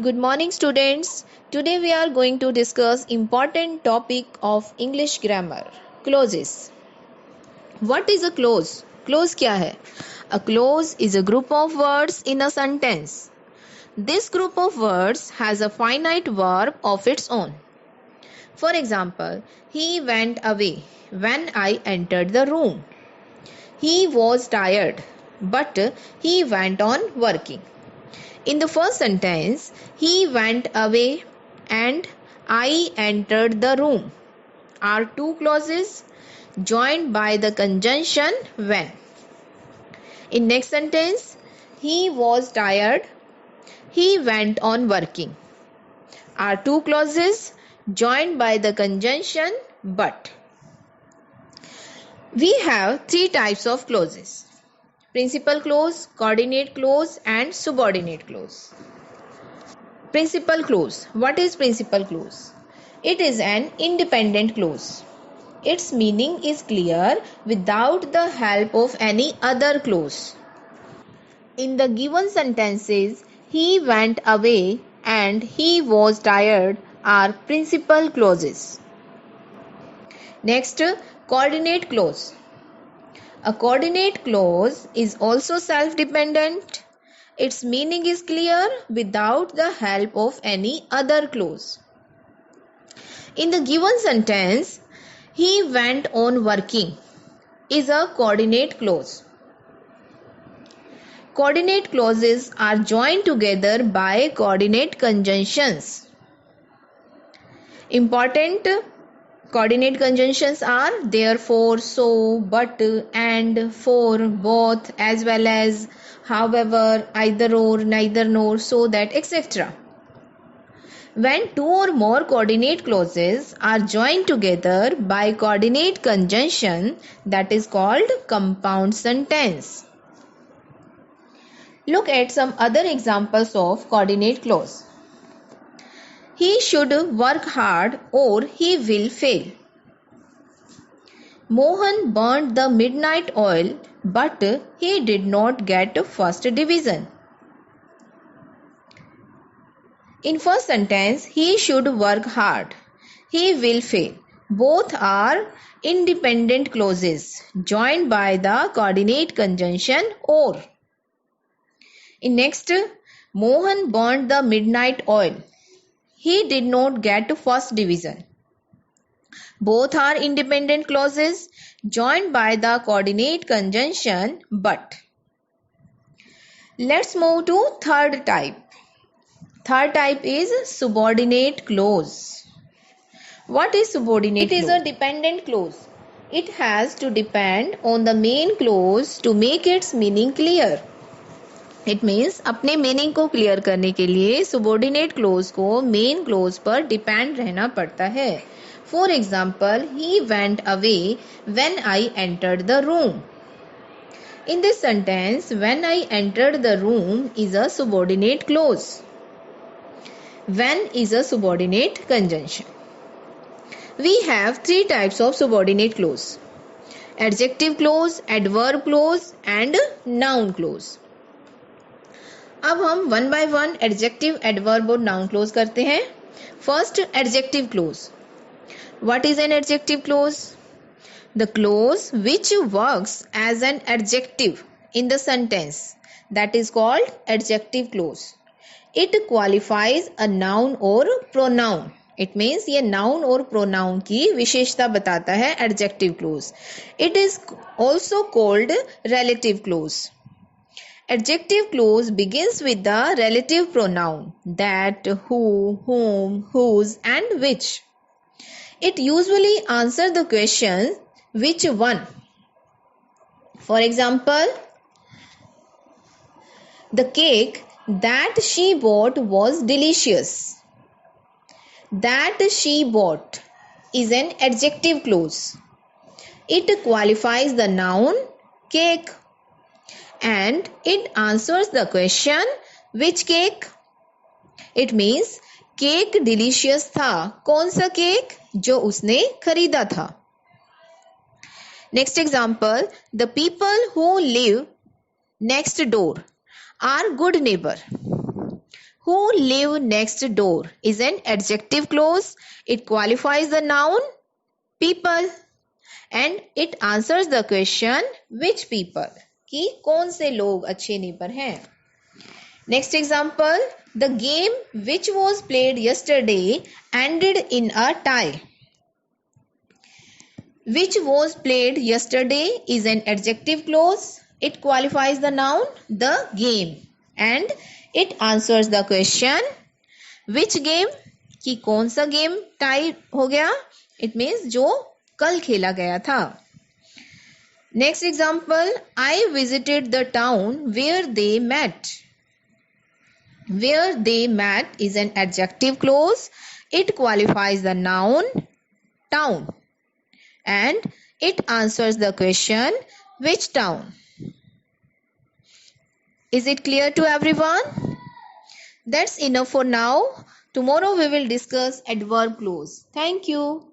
Good morning students. Today we are going to discuss important topic of English grammar. Clauses. What is a clause? Clause क्या है? A clause is a group of words in a sentence. This group of words has a finite verb of its own. For example, he went away when I entered the room. He was tired, but he went on working. In the first sentence, he went away and I entered the room are two clauses joined by the conjunction when. In next sentence, he was tired, he went on working are two clauses joined by the conjunction but. We have three types of clauses: principal clause, coordinate clause and subordinate clause. Principal clause. What is principal clause? It is an independent clause. Its meaning is clear without the help of any other clause. In the given sentences, he went away and he was tired are principal clauses. Next, coordinate clause. A coordinate clause is also self-dependent. Its meaning is clear without the help of any other clause. In the given sentence, he went on working is a coordinate clause. Coordinate clauses are joined together by coordinate conjunctions. Important coordinate conjunctions are therefore, so, but, and, for, both, as well as, however, either or, neither nor, so that, etc. When two or more coordinate clauses are joined together by coordinate conjunction, that is called compound sentence. Look at some other examples of coordinate clause. He should work hard or he will fail. Mohan burned the midnight oil but he did not get first division. In first sentence, he should work hard. He will fail. Both are independent clauses joined by the coordinate conjunction or. In next, Mohan burned the midnight oil. He did not get first division. Both are independent clauses joined by the coordinate conjunction but. Let's move to third type. Third type is subordinate clause. What is subordinate clause? It is a dependent clause. It has to depend on the main clause to make its meaning clear. It means अपने meaning को clear करने के लिए subordinate clause को main clause पर depend रहना पड़ता है. For example, he went away when I entered the room. In this sentence, when I entered the room is a subordinate clause. When is a subordinate conjunction. We have three types of subordinate clause: adjective clause, adverb clause and noun clause. अब हम one by one adjective, adverb और noun clause करते हैं. First, adjective clause. What is an adjective clause? The clause which works as an adjective in the sentence, that is called adjective clause. It qualifies a noun और pronoun. It means ये noun और pronoun की विशेषता बताता है adjective clause. It is also called relative clause. Adjective clause begins with the relative pronoun that, who, whom, whose and which. It usually answers the question which one. For example, the cake that she bought was delicious. That she bought is an adjective clause. It qualifies the noun cake. And it answers the question which cake. It means cake delicious था. कौन सा cake? जो उसने खरीदा था. Next example, the people who live next door are good neighbour. Who live next door is an adjective clause. It qualifies the noun people and it answers the question which people, कि कौन से लोग अच्छे neighbour हैं. Next example, the game which was played yesterday ended in a tie. Which was played yesterday is an adjective clause. It qualifies the noun the game and it answers the question which game, कि कौन सा game tie हो गया. It means जो कल खेला गया था. Next example, I visited the town where they met. Where they met is an adjective clause. It qualifies the noun town and it answers the question which town. Is it clear to everyone? That's enough for now. Tomorrow we will discuss adverb clause. Thank you.